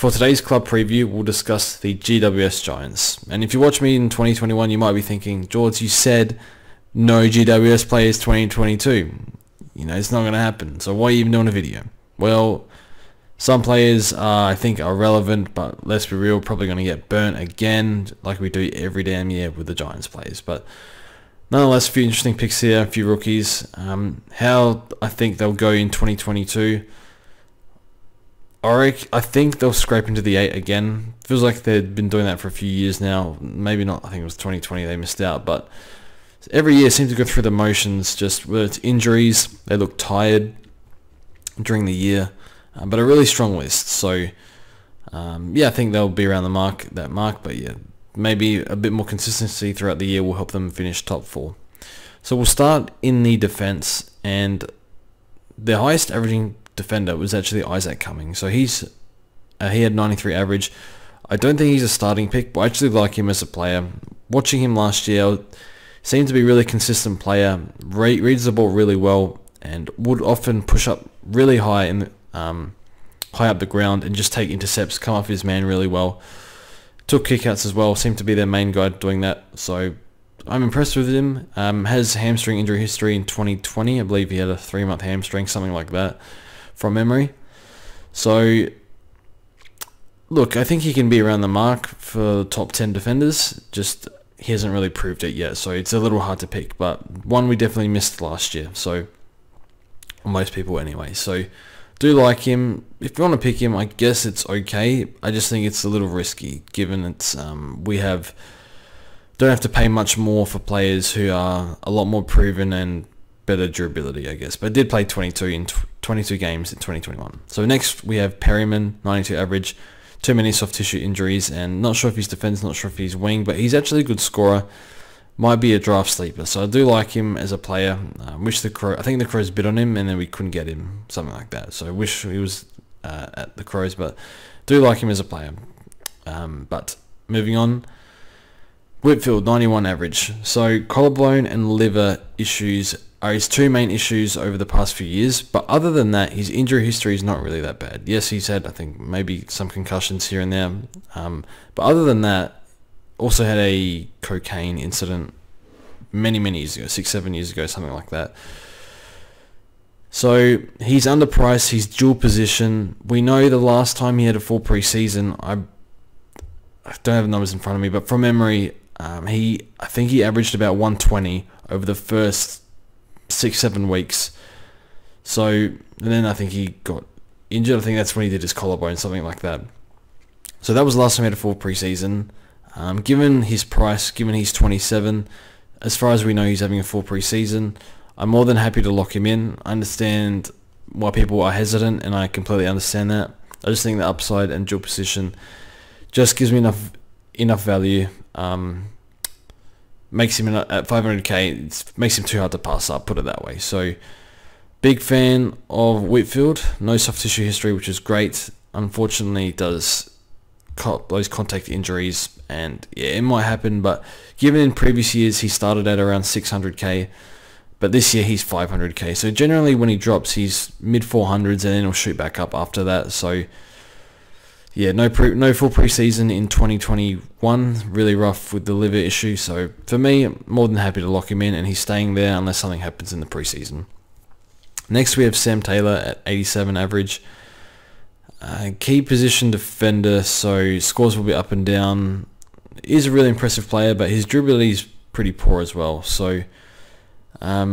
For today's club preview, we'll discuss the GWS Giants. And if you watch me in 2021, you might be thinking, George, you said no GWS players 2022. You know, it's not going to happen. So why are you even doing a video? Well, some players I think are relevant, but let's be real, probably going to get burnt again, like we do every damn year with the Giants players. But nonetheless, a few interesting picks here, a few rookies. How I think they'll go in 2022. I think they'll scrape into the 8 again. Feels like they've been doing that for a few years now. Maybe not, I think it was 2020 they missed out, but every year seems to go through the motions, just whether it's injuries, they look tired during the year, but a really strong list. So yeah, I think they'll be around that mark, but yeah, maybe a bit more consistency throughout the year will help them finish top 4. So we'll start in the defense, and the highest averaging defender was actually Isaac Cumming. So he had 93 average. I don't think he's a starting pick, but I actually like him as a player. Watching him last year, seemed to be a really consistent player, reads the ball really well, and would often push up really high in high up the ground and just take intercepts, come off his man really well. Took kickouts as well, seemed to be their main guy doing that. So I'm impressed with him. Has hamstring injury history in 2020. I believe he had a 3-month hamstring, something like that, from memory. So look, I think he can be around the mark for top 10 defenders. Just he hasn't really proved it yet, so it's a little hard to pick, but one we definitely missed last year, so most people anyway. So do like him. If you want to pick him, I guess it's okay. I just think it's a little risky, given it's we don't have to pay much more for players who are a lot more proven and better durability, I guess. But I did play 22 games in 2021. So next we have Perryman, 92 average, too many soft tissue injuries, and not sure if he's defense, not sure if he's wing, but he's actually a good scorer. Might be a draft sleeper, so I do like him as a player. I think the Crows bid on him, and then we couldn't get him, something like that. So I wish he was at the Crows, but do like him as a player. But moving on, Whitfield, 91 average. So collarbone and liver issues are his two main issues over the past few years, but other than that, his injury history is not really that bad. Yes, he's had, I think, maybe some concussions here and there, but other than that, also had a cocaine incident many years ago, 6-7 years ago, something like that. So he's underpriced, he's dual position. We know the last time he had a full preseason, I don't have the numbers in front of me, but from memory, I think he averaged about 120 over the first 6-7 weeks. So and then I think he got injured. I think that's when he did his collarbone, something like that. So that was the last time he had a full preseason. Given his price, given he's 27, as far as we know, he's having a full preseason. I'm more than happy to lock him in. I understand why people are hesitant, and I completely understand that. I just think the upside and dual position just gives me enough value. Makes him at 500k, it makes him too hard to pass up, put it that way. So big fan of Whitfield. No soft tissue history, which is great. Unfortunately, does those contact injuries, and yeah, it might happen, but given in previous years he started at around 600k, but this year he's 500k. So generally when he drops, he's mid 400s, and then he'll shoot back up after that. So yeah, no full preseason in 2021. Really rough with the liver issue. So for me, I'm more than happy to lock him in, and he's staying there unless something happens in the preseason. Next we have Sam Taylor at 87 average. Key position defender, so scores will be up and down. He's a really impressive player, but his durability is pretty poor as well. So I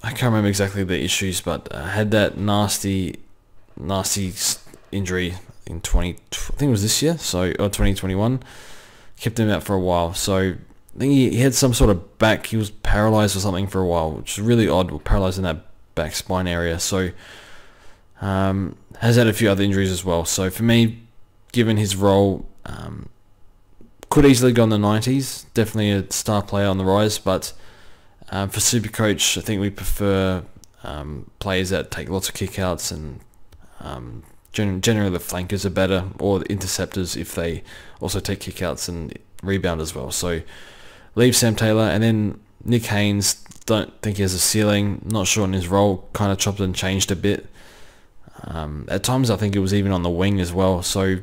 can't remember exactly the issues, but had that nasty injury in I think it was this year, or 2021. Kept him out for a while. So I think he had some sort of back, he was paralyzed or something for a while, which is really odd, paralyzed in that back spine area. So has had a few other injuries as well. So for me, given his role, could easily go in the 90s. Definitely a star player on the rise, but for Supercoach, I think we prefer players that take lots of kickouts, and generally the flankers are better, or the interceptors if they also take kickouts and rebound as well. So leave Sam Taylor, and then Nick Haynes. Don't think he has a ceiling. Not sure on his role. Kind of chopped and changed a bit. At times I think it was even on the wing as well. So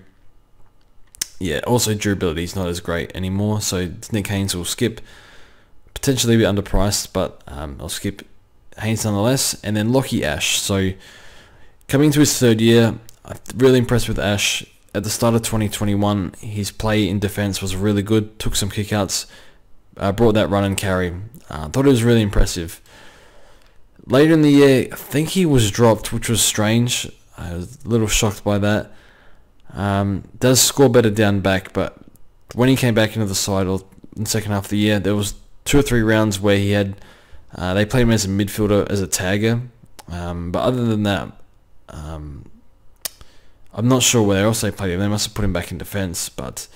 yeah, also durability is not as great anymore, so Nick Haynes will skip. Potentially a bit underpriced, but I'll skip Haynes nonetheless. And then Lockie Ash. So coming into his third year, I'm really impressed with Ash. At the start of 2021, his play in defense was really good. Took some kickouts, brought that run and carry. Thought it was really impressive. Later in the year, I think he was dropped, which was strange. I was a little shocked by that. Does score better down back, but when he came back into the side or in the second half of the year, there was 2 or 3 rounds where he had they played him as a midfielder, as a tagger. But other than that, I'm not sure where else they played him. They must have put him back in defence. But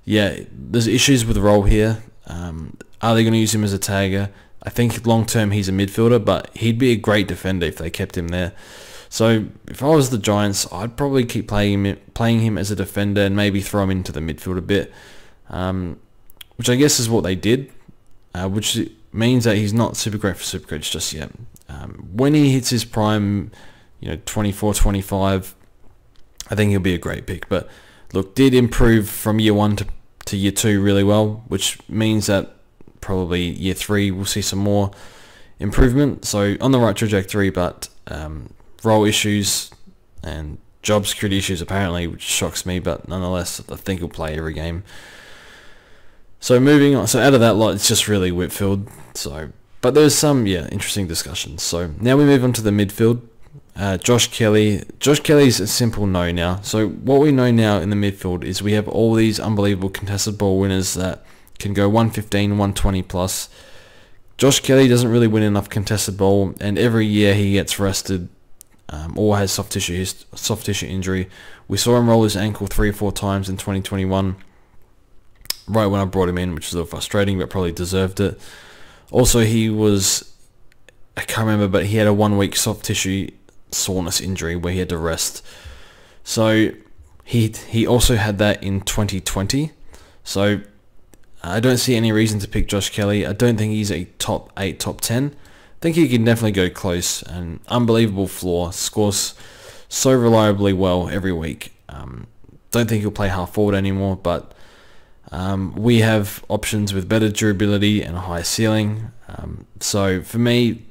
yeah, there's issues with the role here. Are they going to use him as a tagger? I think long term he's a midfielder, but he'd be a great defender if they kept him there. So if I was the Giants, I'd probably keep playing him as a defender and maybe throw him into the midfield a bit, which I guess is what they did, which means that he's not super great for Supercoach just yet. When he hits his prime, 24, 25, I think he'll be a great pick. But look, did improve from year 1 to year 2 really well, which means that probably year 3 we'll see some more improvement. So on the right trajectory, but role issues and job security issues apparently, which shocks me, but nonetheless I think he'll play every game. So moving on, so out of that lot, it's just really Whitfield. But there's some interesting discussions. So now we move on to the midfield. Josh Kelly. Josh Kelly's a simple no now. So what we know now in the midfield is we have all these unbelievable contested ball winners that can go 115, 120 plus. Josh Kelly doesn't really win enough contested ball, and every year he gets rested or has soft tissue injury. We saw him roll his ankle 3 or 4 times in 2021, right when I brought him in, which was a little frustrating, but probably deserved it. Also, he was, I can't remember, but he had a 1 week soft tissue soreness injury where he had to rest. So he also had that in 2020. So I don't see any reason to pick Josh Kelly. I don't think he's a top 8, top 10. I think he can definitely go close. An unbelievable floor. Scores so reliably well every week. Don't think he'll play half forward anymore, but we have options with better durability and a higher ceiling. So for me,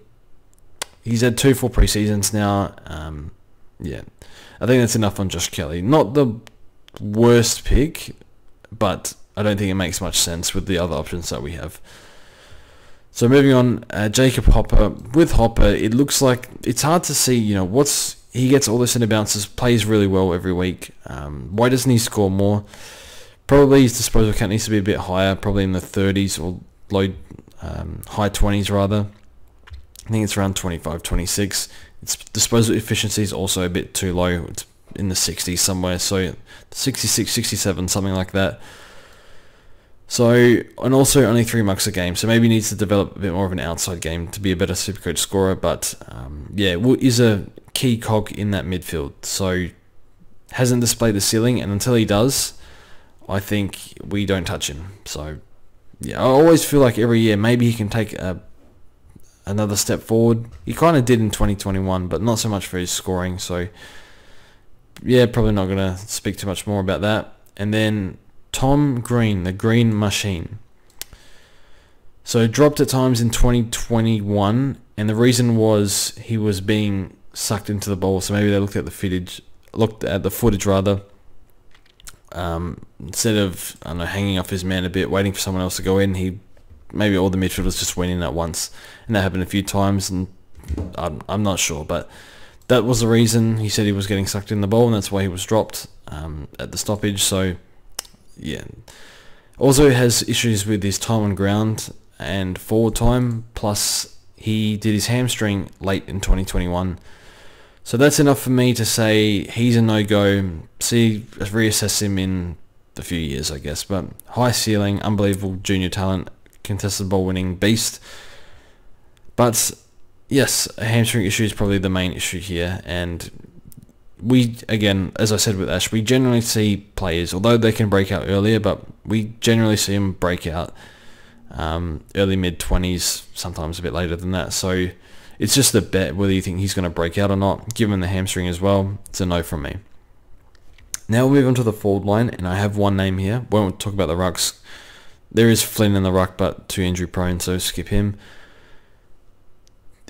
he's had 2 full preseasons now. I think that's enough on Josh Kelly. Not the worst pick, but I don't think it makes much sense with the other options that we have. So moving on, Jacob Hopper. With Hopper, it looks like it's hard to see, he gets all the centre bounces, plays really well every week. Why doesn't he score more? Probably his disposal count needs to be a bit higher, probably in the 30s or high 20s rather. I think it's around 25, 26. Its disposal efficiency is also a bit too low. It's in the 60s somewhere, so 66, 67, something like that. So, and also only 3 marks a game, so maybe he needs to develop a bit more of an outside game to be a better Supercoach scorer, but is a key cog in that midfield. So, hasn't displayed the ceiling, and until he does, I think we don't touch him. So, I always feel like every year maybe he can take another step forward. He kind of did in 2021, but not so much for his scoring, so probably not going to speak too much more about that. And then Tom Green, the Green Machine. So dropped at times in 2021, and the reason was he was being sucked into the ball. So maybe they looked at the footage rather. Instead of hanging off his man a bit, waiting for someone else to go in, maybe all the midfielders just went in at once, and that happened a few times. And I'm not sure, but that was the reason. He said he was getting sucked in the ball, and that's why he was dropped at the stoppage. So. Also has issues with his time on ground and forward time, plus he did his hamstring late in 2021. So that's enough for me to say he's a no-go. Reassess him in a few years, I guess. But high ceiling, unbelievable junior talent, contested ball winning beast. But yes, a hamstring issue is probably the main issue here, and we, again, as I said with Ash, we generally see players, although they can break out earlier, but we generally see them break out early mid-20s, sometimes a bit later than that. So it's just a bet whether you think he's going to break out or not. Given the hamstring as well, it's a no from me. Now we'll move on to the forward line, and I have one name here. We won't talk about the rucks. There is Flynn in the ruck, but too injury prone, so skip him.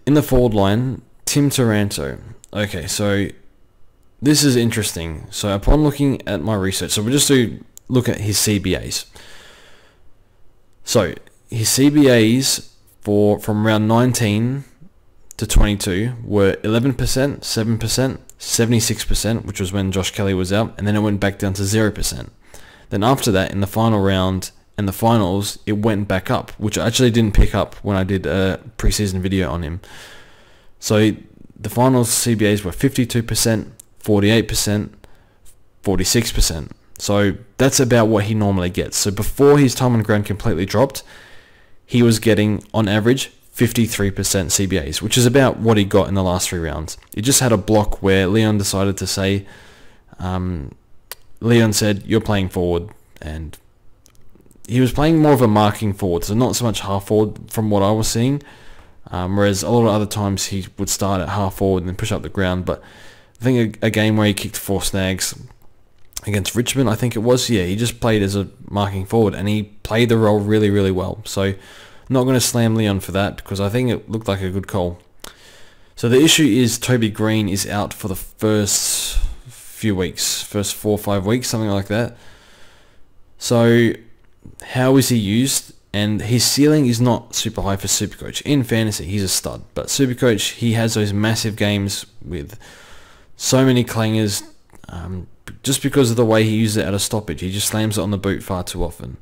In the forward line, Tim Taranto. Okay, so this is interesting. So upon looking at my research, so we'll just look at his CBAs. So his CBAs from round 19 to 22 were 11%, 7%, 76%, which was when Josh Kelly was out, and then it went back down to 0%. Then after that, in the final round and the finals, it went back up, which I actually didn't pick up when I did a preseason video on him. So the finals CBAs were 52%, 48%, 46%. So that's about what he normally gets. So before his time on ground completely dropped, he was getting, on average, 53% CBAs, which is about what he got in the last 3 rounds. He just had a block where Leon decided to say, Leon said, you're playing forward, and he was playing more of a marking forward, so not so much half forward from what I was seeing, whereas a lot of other times he would start at half forward and then push up the ground. But I think a game where he kicked 4 snags against Richmond, I think it was, yeah, he just played as a marking forward, and he played the role really, really well. So I'm not going to slam Leon for that, because I think it looked like a good call. So the issue is Toby Green is out for the first few weeks, first 4 or 5 weeks, something like that. So how is he used? And his ceiling is not super high for Supercoach. In fantasy, he's a stud, but Supercoach, he has those massive games with so many clangers, just because of the way he uses it at a stoppage. He just slams it on the boot far too often,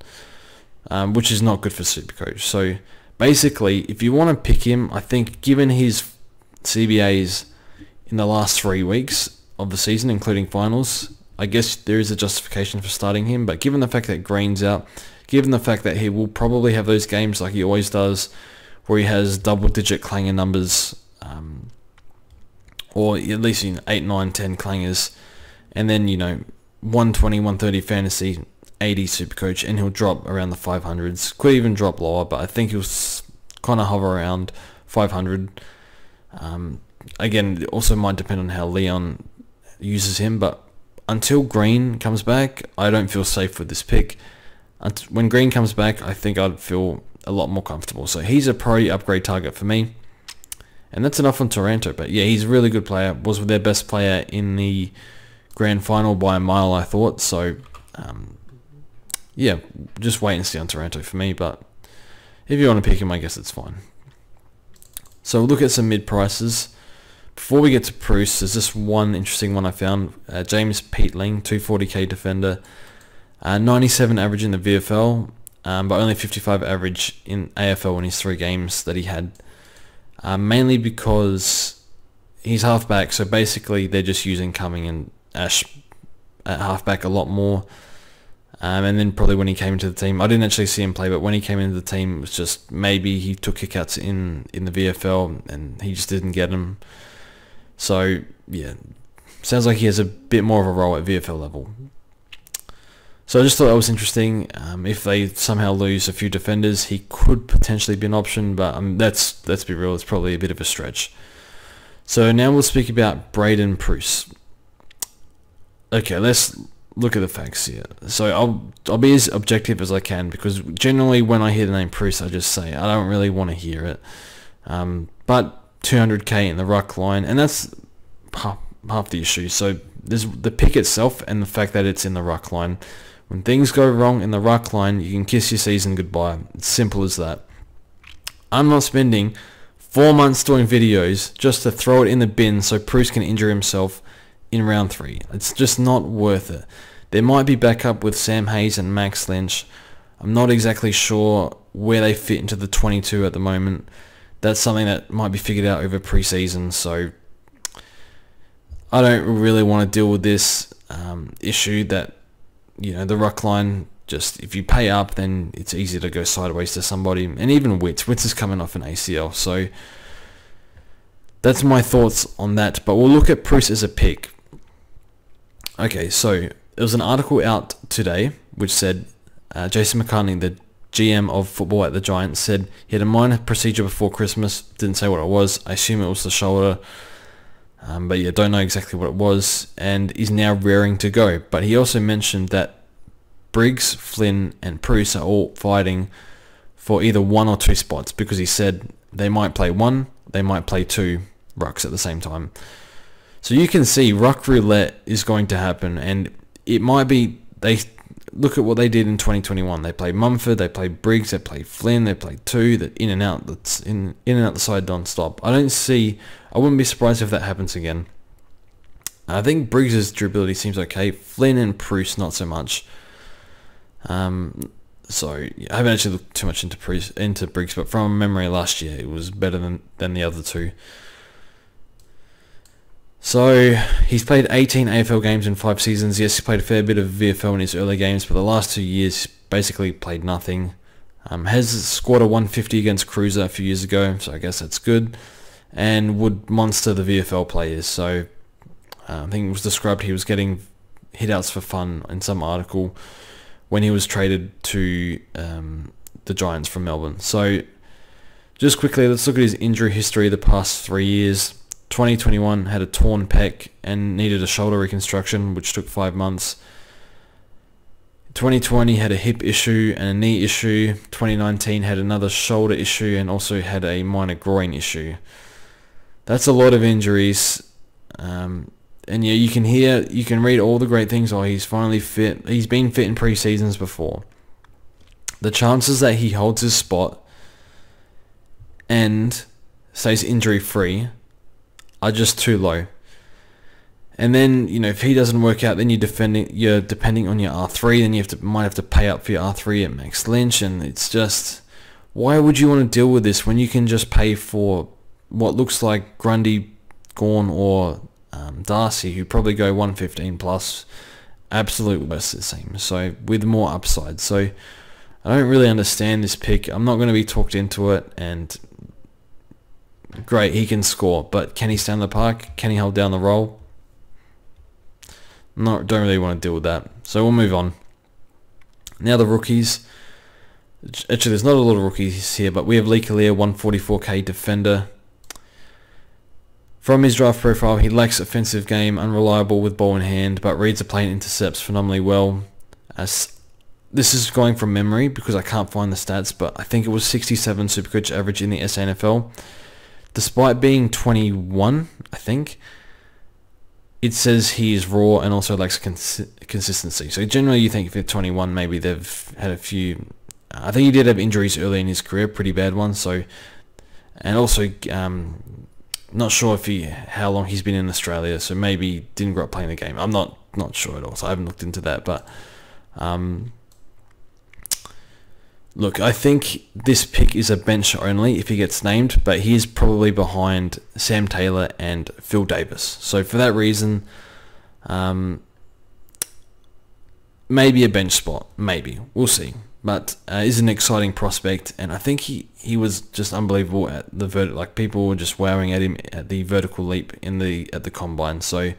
which is not good for Supercoach. So basically, if you want to pick him, I think given his CBAs in the last 3 weeks of the season, including finals, I guess there is a justification for starting him. But given the fact that Green's out, given the fact that he will probably have those games like he always does, where he has double-digit clanger numbers, or at least 8, 9, 10 clangers, and then 120, 130 fantasy, 80 Supercoach, and he'll drop around the 500s. Could even drop lower, but I think he'll kind of hover around 500. Again, it also might depend on how Leon uses him, but until Green comes back, I don't feel safe with this pick. When Green comes back, I think I'd feel a lot more comfortable. So he's a priority upgrade target for me. And that's enough on Taranto. But yeah, he's a really good player. Was their best player in the grand final by a mile, I thought. So yeah, just wait and see on Taranto for me. But if you want to pick him, I guess it's fine. So we'll look at some mid prices. Before we get to Bruce, there's just one interesting one I found. James Peatling, 240k defender. 97 average in the VFL, but only 55 average in AFL in his 3 games that he had. Mainly because he's halfback, so basically they're just using Cumming and Ash at halfback a lot more. And then probably when he came into the team, I didn't actually see him play, but when he came into the team, it was just maybe he took kickouts in the VFL and he just didn't get them. So yeah, sounds like he has a bit more of a role at VFL level. So I just thought that was interesting. If they somehow lose a few defenders, he could potentially be an option, but let's be real, it's probably a bit of a stretch. So now we'll speak about Braden Bruce. Okay, let's look at the facts here. So I'll be as objective as I can, because generally when I hear the name Bruce, I just say I don't really want to hear it. But 200k in the ruck line, and that's half the issue. So there's the pick itself and the fact that it's in the ruck line. When things go wrong in the ruck line, you can kiss your season goodbye. It's simple as that. I'm not spending 4 months doing videos just to throw it in the bin so Bruce can injure himself in round 3. It's just not worth it. There might be backup with Sam Hayes and Max Lynch. I'm not exactly sure where they fit into the 22 at the moment. That's something that might be figured out over preseason, so I don't really want to deal with this issue that the ruck line, just if you pay up, then it's easy to go sideways to somebody. And even Witts is coming off an ACL. So that's my thoughts on that. But we'll look at Bruce as a pick. Okay, so there was an article out today which said Jason McCartney, the GM of football at the Giants, said he had a minor procedure before Christmas. Didn't say what it was. I assume it was the shoulder. But yeah, don't know exactly what it was, and is now raring to go. But he also mentioned that Briggs, Flynn, and Bruce are all fighting for either 1 or 2 spots, because he said they might play 1, they might play 2 rucks at the same time. So you can see ruck roulette is going to happen, and it might be, they look at what they did in 2021. They played Mumford, they played Briggs, they played Flynn, they played 2, that in and out, that's in and out the side non-stop. I wouldn't be surprised if that happens again. I think Briggs' durability seems okay. Flynn and Bruce not so much. So I haven't actually looked too much into Briggs, but from memory last year, it was better than the other 2. So he's played 18 AFL games in 5 seasons. Yes, he played a fair bit of VFL in his early games, but the last 2 years basically played nothing. Has scored a 150 against Cruiser a few years ago, so I guess that's good. And would monster the VFL players. So I think it was described he was getting hit-outs for fun in some article when he was traded to the Giants from Melbourne. So just quickly, let's look at his injury history the past 3 years. 2021 had a torn pec and needed a shoulder reconstruction, which took 5 months. 2020 had a hip issue and a knee issue. 2019 had another shoulder issue and also had a minor groin issue. That's a lot of injuries. And yeah, you can read all the great things. Oh, he's finally fit. He's been fit in pre-seasons before. The chances that he holds his spot and stays injury-free are just too low. And then, if he doesn't work out, then you're depending on your R3, then you might have to pay up for your R3 at Max Lynch, and it's just, why would you want to deal with this when you can just pay for what looks like Grundy, Gawn, or Darcy, who probably go 115 plus, absolute worst it seems, so with more upside. So I don't really understand this pick. I'm not going to be talked into it, and great, he can score, but can he stand the park? Can he hold down the role? Don't really want to deal with that. So we'll move on. Now the rookies. Actually, there's not a lot of rookies here, but we have Lee Kalia, 144k defender. From his draft profile, he lacks offensive game, unreliable with ball in hand, but reads the play and intercepts phenomenally well. This is going from memory because I can't find the stats, but I think it was 67 Supercoach average in the SANFL. Despite being 21, I think, it says he is raw and also lacks consistency. So generally you think if they're 21, maybe they've had a few... I think he did have injuries early in his career, pretty bad ones. So, and also, not sure how long he's been in Australia, so maybe didn't grow up playing the game. I'm not sure at all, so I haven't looked into that. But look, I think this pick is a bench only if he gets named, but he is probably behind Sam Taylor and Phil Davis. So for that reason, maybe a bench spot, maybe. We'll see. But is an exciting prospect, and I think he was just unbelievable at the like people were just wowing at him at the vertical leap at the combine. So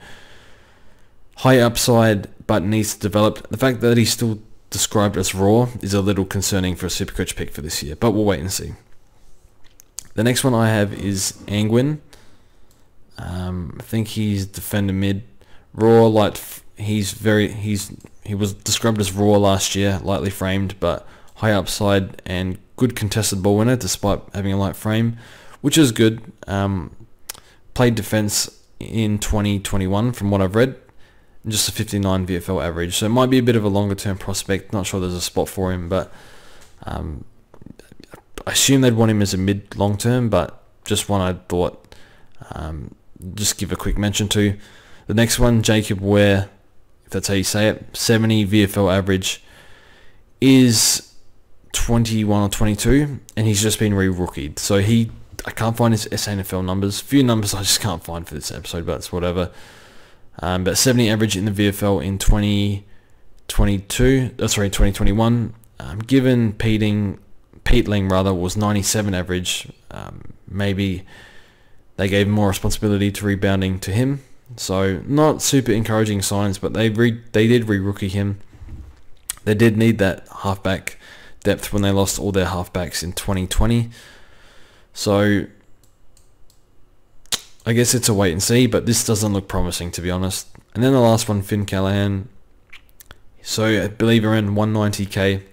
high upside, but needs to develop. The fact that he's still described as raw is a little concerning for a Supercoach pick for this year, but we'll wait and see. The next one I have is Angwin. I think he's defender mid, raw, light. He was described as raw last year, lightly framed, but high upside and good contested ball winner despite having a light frame, which is good. Played defense in 2021 from what I've read, just a 59 VFL average, so it might be a bit of a longer term prospect. Not sure there's a spot for him, but I assume they'd want him as a mid long term, but just one I thought just give a quick mention to. The next one, Jacob Ware, if that's how you say it, 70 VFL average, is 21 or 22, and he's just been re-rookied. So I can't find his SANFL numbers. Few numbers I just can't find for this episode, but it's whatever. But 70 average in the VFL in 2021. Given Peatling was 97 average, maybe they gave more responsibility to rebounding to him. So not super encouraging signs, but they did re-rookie him. They did need that halfback depth when they lost all their halfbacks in 2020. So I guess it's a wait and see, but this doesn't look promising, to be honest. And then the last one, Finn Callahan. So I believe around 190k.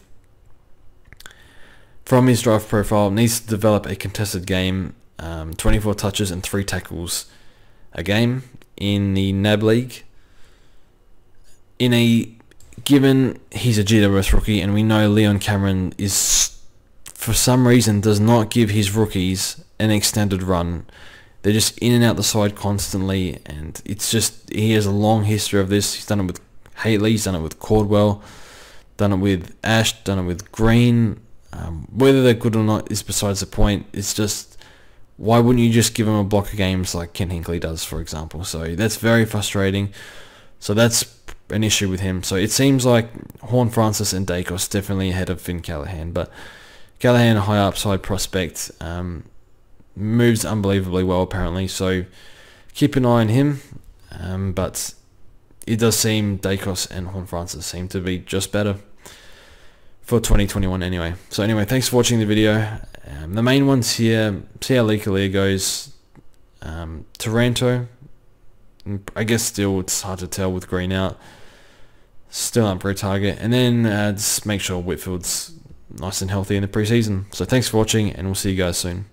From his draft profile, needs to develop a contested game, 24 touches and 3 tackles a game in the NAB League. Given he's a GWS rookie, and we know Leon Cameron is, for some reason, does not give his rookies an extended run. They're just in and out the side constantly, and it's just, he has a long history of this. He's done it with Haley, he's done it with Cordwell, done it with Ash, done it with Green. Whether they're good or not is besides the point. It's just, why wouldn't you just give him a block of games like Ken Hinckley does, for example? So that's very frustrating. So that's an issue with him. So it seems like Horn Francis and Dacos definitely ahead of Finn Callahan, but Callahan, a high upside prospect, moves unbelievably well apparently, so keep an eye on him. But it does seem Dacos and Horn Francis seem to be just better for 2021 anyway. So anyway, thanks for watching the video. The main ones here, see how Likalia goes. Taranto, I guess still it's hard to tell with Green out. Still up for a target. And then just make sure Whitfield's nice and healthy in the preseason. So thanks for watching, and we'll see you guys soon.